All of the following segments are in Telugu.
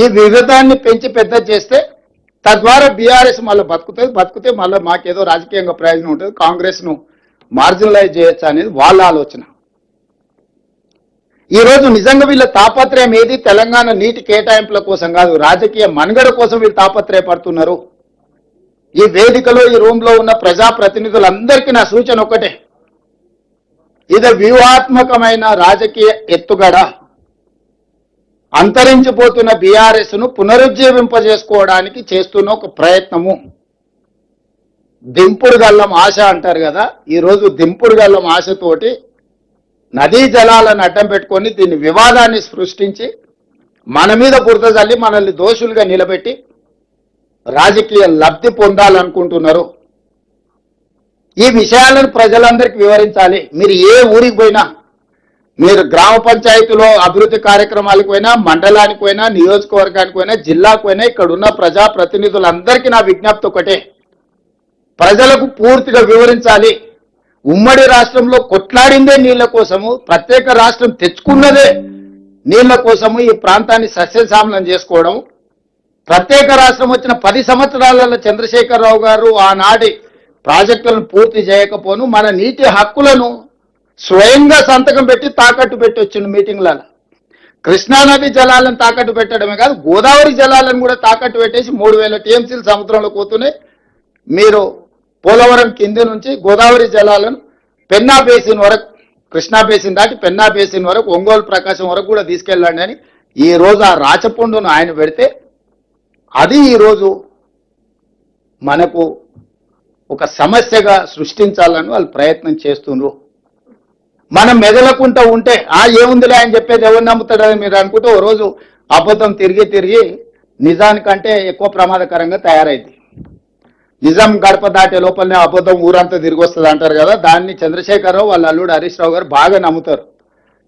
ఈ వివిధాన్ని పెంచి పెద్ద చేస్తే తద్వారా బీఆర్ఎస్ మళ్ళీ బతుకుతే మళ్ళీ మాకేదో రాజకీయంగా ప్రయోజనం ఉంటుంది, కాంగ్రెస్ను మార్జినలైజ్ చేయొచ్చు అనేది వాళ్ళ ఆలోచన. ఈరోజు నిజంగా వీళ్ళ తాపత్రయం ఏది తెలంగాణ నీటి కేటాయింపుల కోసం కాదు, రాజకీయ మనుగడ కోసం వీళ్ళు తాపత్రయపడుతున్నారు. ఈ వేదికలో ఈ రూమ్లో ఉన్న ప్రజాప్రతినిధులందరికీ నా సూచన ఒకటే, ఇది వ్యూహాత్మకమైన రాజకీయ ఎత్తుగడ. అంతరించిపోతున్న బీఆర్ఎస్ ను పునరుజ్జీవింపజేసుకోవడానికి చేస్తున్న ఒక ప్రయత్నము. దింపుడు గల్లం ఆశ అంటారు కదా, ఈరోజు దింపుడు గల్లం ఆశతోటి నదీ జలాలను అడ్డం పెట్టుకొని దీన్ని వివాదాన్ని సృష్టించి మన మీద బురద జల్లి మనల్ని దోషులుగా నిలబెట్టి రాజకీయ లబ్ధి పొందాలనుకుంటున్నారు. ఈ విషయాలను ప్రజలందరికీ వివరించాలి. మీరు ఏ ఊరికి పోయినా, మీరు గ్రామ పంచాయతీలో అభివృద్ధి కార్యక్రమాలకు పోయినా, మండలానికి పోయినా, నియోజకవర్గానికి పోయినా, జిల్లాకు పోయినా, ఇక్కడ ఉన్న ప్రజాప్రతినిధులందరికీ నా విజ్ఞప్తి ఒకటే, ప్రజలకు పూర్తిగా వివరించాలి. ఉమ్మడి రాష్ట్రంలో కొట్లాడిందే నీళ్ల కోసము, ప్రత్యేక రాష్ట్రం తెచ్చుకున్నదే నీళ్ల కోసము ఈ ప్రాంతాన్ని సస్యశ్యామలం చేసుకోవడం. ప్రత్యేక రాష్ట్రం వచ్చిన 10 సంవత్సరాలలో చంద్రశేఖరరావు గారు ఆనాటి ప్రాజెక్టులను పూర్తి చేయకపోను మన నీటి హక్కులను స్వయంగా సంతకం పెట్టి తాకట్టు పెట్టి వచ్చిన మీటింగ్లలో. కృష్ణానది జలాలను తాకట్టు పెట్టడమే కాదు, గోదావరి జలాలను కూడా తాకట్టు పెట్టేసి 3000 టీఎంసీలు సముద్రంలో పోతూనే మీరు పోలవరం కింది నుంచి గోదావరి జలాలను పెన్నా బేసిన్ వరకు, కృష్ణా బేసిన్ దాటి పెన్నా బేసిన్ వరకు, ఒంగోలు ప్రకాశం వరకు కూడా తీసుకెళ్ళండి అని ఈ రోజు ఆ రాచపుండును ఆయన పెడితే అది ఈరోజు మనకు ఒక సమస్యగా సృష్టించాలని వాళ్ళు ప్రయత్నం చేస్తున్నారు. మనం మెదలకుంటూ ఉంటే ఏముందిలే అని చెప్పేది ఎవరు నమ్ముతాడని మీరు అనుకుంటే ఓ రోజు అబద్ధం తిరిగి నిజానికంటే ఎక్కువ ప్రమాదకరంగా తయారైంది. నిజం గడప దాటే లోపలనే అబద్ధం ఊరంతా తిరిగి వస్తుంది అంటారు కదా, దాన్ని చంద్రశేఖరరావు వాళ్ళ అల్లుడు హరీష్ రావు గారు బాగా నమ్ముతారు.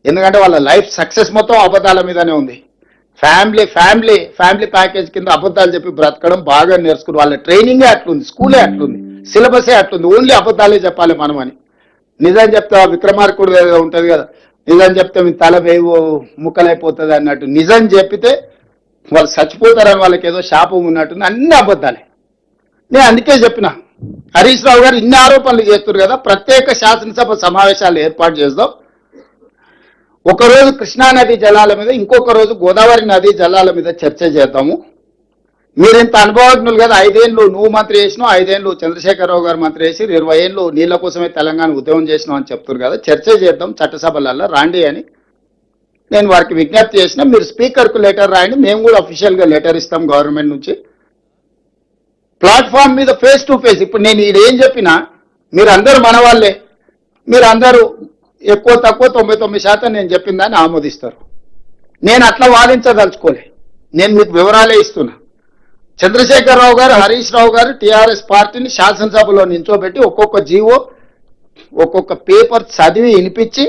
ఎందుకంటే వాళ్ళ లైఫ్ సక్సెస్ మొత్తం అబద్ధాల మీదనే ఉంది. ఫ్యామిలీ ప్యాకేజ్ కింద అబద్ధాలు చెప్పి బ్రతకడం బాగా నేర్చుకుని వాళ్ళ ట్రైనింగే అట్లుంది, స్కూలే అట్లుంది, సిలబసే అట్లుంది, ఓన్లీ అబద్ధాలే చెప్పాలి మనం అని. నిజం చెప్తే విక్రమార్కుడు ఉంటుంది కదా, నిజం చెప్తే మీ తల వేవు ముక్కలైపోతుంది అన్నట్టు నిజం చెప్పితే వాళ్ళు చచ్చిపోతారని వాళ్ళకి ఏదో శాపం ఉన్నట్టు అన్ని అబద్ధాలే. నేను అందుకే చెప్పిన హరీష్ రావు గారు ఇన్ని ఆరోపణలు చేస్తున్నారు కదా, ప్రత్యేక శాసనసభ సమావేశాలు ఏర్పాటు చేద్దాం. ఒకరోజు కృష్ణానది జలాల మీద, ఇంకొక రోజు గోదావరి నది జలాల మీద చర్చ చేద్దాము. మీరు ఇంత అనుభవజ్ఞులు కదా, 5 ఏళ్ళు నువ్వు మంత్రి చేసినావు, 5 ఏళ్ళు చంద్రశేఖరరావు గారు మంత్రి చేసి 20 ఏళ్ళు నీళ్ల కోసమే తెలంగాణ ఉద్యమం చేసినావు అని చెప్తున్నారు కదా, చర్చ చేద్దాం చట్టసభలలో రాండి అని నేను వారికి విజ్ఞప్తి చేసిన. మీరు స్పీకర్కు లెటర్ రాయండి, మేము కూడా అఫీషియల్గా లెటర్ ఇస్తాం గవర్నమెంట్ నుంచి. ప్లాట్ఫామ్ మీద ఫేస్ టు ఫేస్, ఇప్పుడు నేను ఏం చెప్పినా మీరందరూ మన వాళ్ళే, మీరందరూ ఎక్కువ తక్కువ 99% నేను చెప్పిన దాన్ని ఆమోదిస్తారు. నేను అట్లా వాదించదలుచుకోలే, నేను మీకు వివరాలే ఇస్తున్నా. చంద్రశేఖరరావు గారు, హరీష్ రావు గారు టీఆర్ఎస్ పార్టీని శాసనసభలో నించోబెట్టి ఒక్కొక్క జీవో ఒక్కొక్క పేపర్ చదివి వినిపించి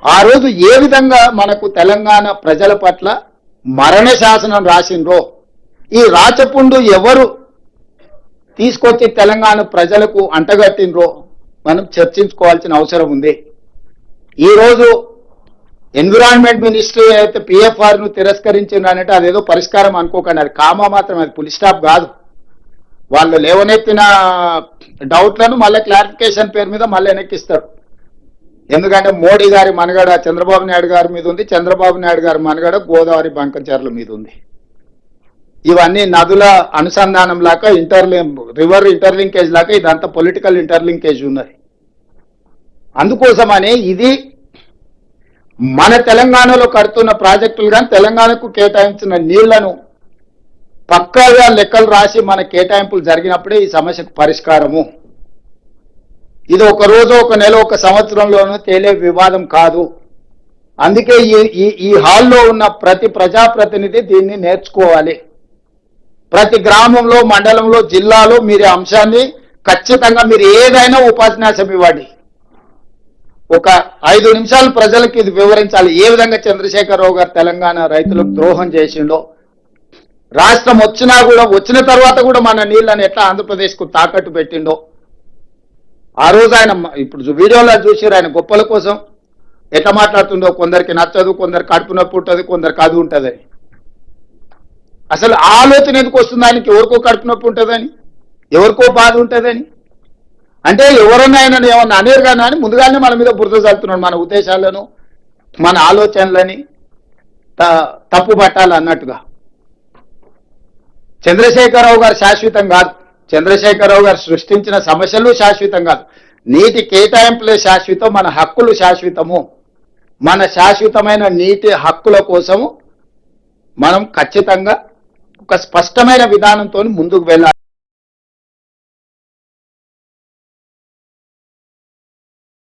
ఆ రోజు ఏ విధంగా మనకు తెలంగాణ ప్రజల పట్ల మరణ శాసనం రాసిండ్రో, ఈ రాచపుండు ఎవరు తీసుకొచ్చి తెలంగాణ ప్రజలకు అంటగట్టినరో మనం చర్చించుకోవాల్సిన అవసరం ఉంది. ఈరోజు ఎన్విరాన్మెంట్ మినిస్ట్రీ అయితే పిఎఫ్ఆర్ను తిరస్కరించిందనంటే అదేదో పరిష్కారం అనుకోకండి, అది కామా మాత్రం, అది ఫుల్ స్టాప్ కాదు. వాళ్ళు లేవనెత్తిన డౌట్లను మళ్ళీ క్లారిఫికేషన్ పేరు మీద మళ్ళీ వెనక్కిస్తారు. ఎందుకంటే మోడీ గారి మనగడ చంద్రబాబు నాయుడు గారి మీద ఉంది, చంద్రబాబు నాయుడు గారి మనగడ గోదావరి బంకంచెర్ల మీద ఉంది. ఇవన్నీ నదుల అనుసంధానం లాగా రివర్ ఇంటర్లింకేజ్ లాగా ఇదంతా పొలిటికల్ ఇంటర్లింకేజ్ ఉన్నది. అందుకోసమనే ఇది మన తెలంగాణలో కడుతున్న ప్రాజెక్టులు కానీ తెలంగాణకు కేటాయించిన నీళ్లను పక్కాగా లెక్కలు రాసి మన కేటాయింపులు జరిగినప్పుడే ఈ సమస్యకు పరిష్కారము. ఇది ఒక రోజు, ఒక నెల, ఒక సంవత్సరంలోనూ తేలే వివాదం కాదు. అందుకే ఈ హాల్లో ఉన్న ప్రతి ప్రజాప్రతినిధి దీన్ని నేర్చుకోవాలి. ప్రతి గ్రామంలో, మండలంలో, జిల్లాలో మీరు అంశాన్ని ఖచ్చితంగా మీరు ఏదైనా ఉపన్యాసం ఇవ్వండి. ఒక 5 నిమిషాలు ప్రజలకు ఇది వివరించాలి, ఏ విధంగా చంద్రశేఖరరావు గారు తెలంగాణ రైతులకు ద్రోహం చేసిండో, రాష్ట్రం వచ్చిన తర్వాత కూడా మన నీళ్ళని ఎట్లా ఆంధ్రప్రదేశ్కు తాకట్టు పెట్టిండో. ఆ రోజు ఆయన ఇప్పుడు వీడియోలో చూసారు, ఆయన గొప్పల కోసం ఎట్లా మాట్లాడుతుండో. కొందరికి నచ్చదు, కొందరు కడుపు నొప్పి ఉంటుంది, కొందరికి అది ఉంటుంది. అసలు ఆలోచన ఎందుకు వస్తుంది ఆయనకి? ఎవరికో కడుపు నొప్పి ఉంటుందని, ఎవరికో బాధ ఉంటుందని, అంటే ఎవరన్నా ఆయన ఏమన్నా అనేరు కానీ అని ముందుగానే మన మీద బురద చల్లుతున్నాడు, మన ఉద్దేశాలను మన ఆలోచనలని తప్పు పట్టాలన్నట్టుగా. చంద్రశేఖరరావు గారు శాశ్వతం కాదు, చంద్రశేఖరరావు గారు సృష్టించిన సమస్యలు శాశ్వతం కాదు, నీటి కేటాయింపులే శాశ్వతం, మన హక్కులు శాశ్వతము. మన శాశ్వతమైన నీటి హక్కుల కోసము మనం ఖచ్చితంగా ఒక స్పష్టమైన విధానంతో ముందుకు వెళ్ళాలి.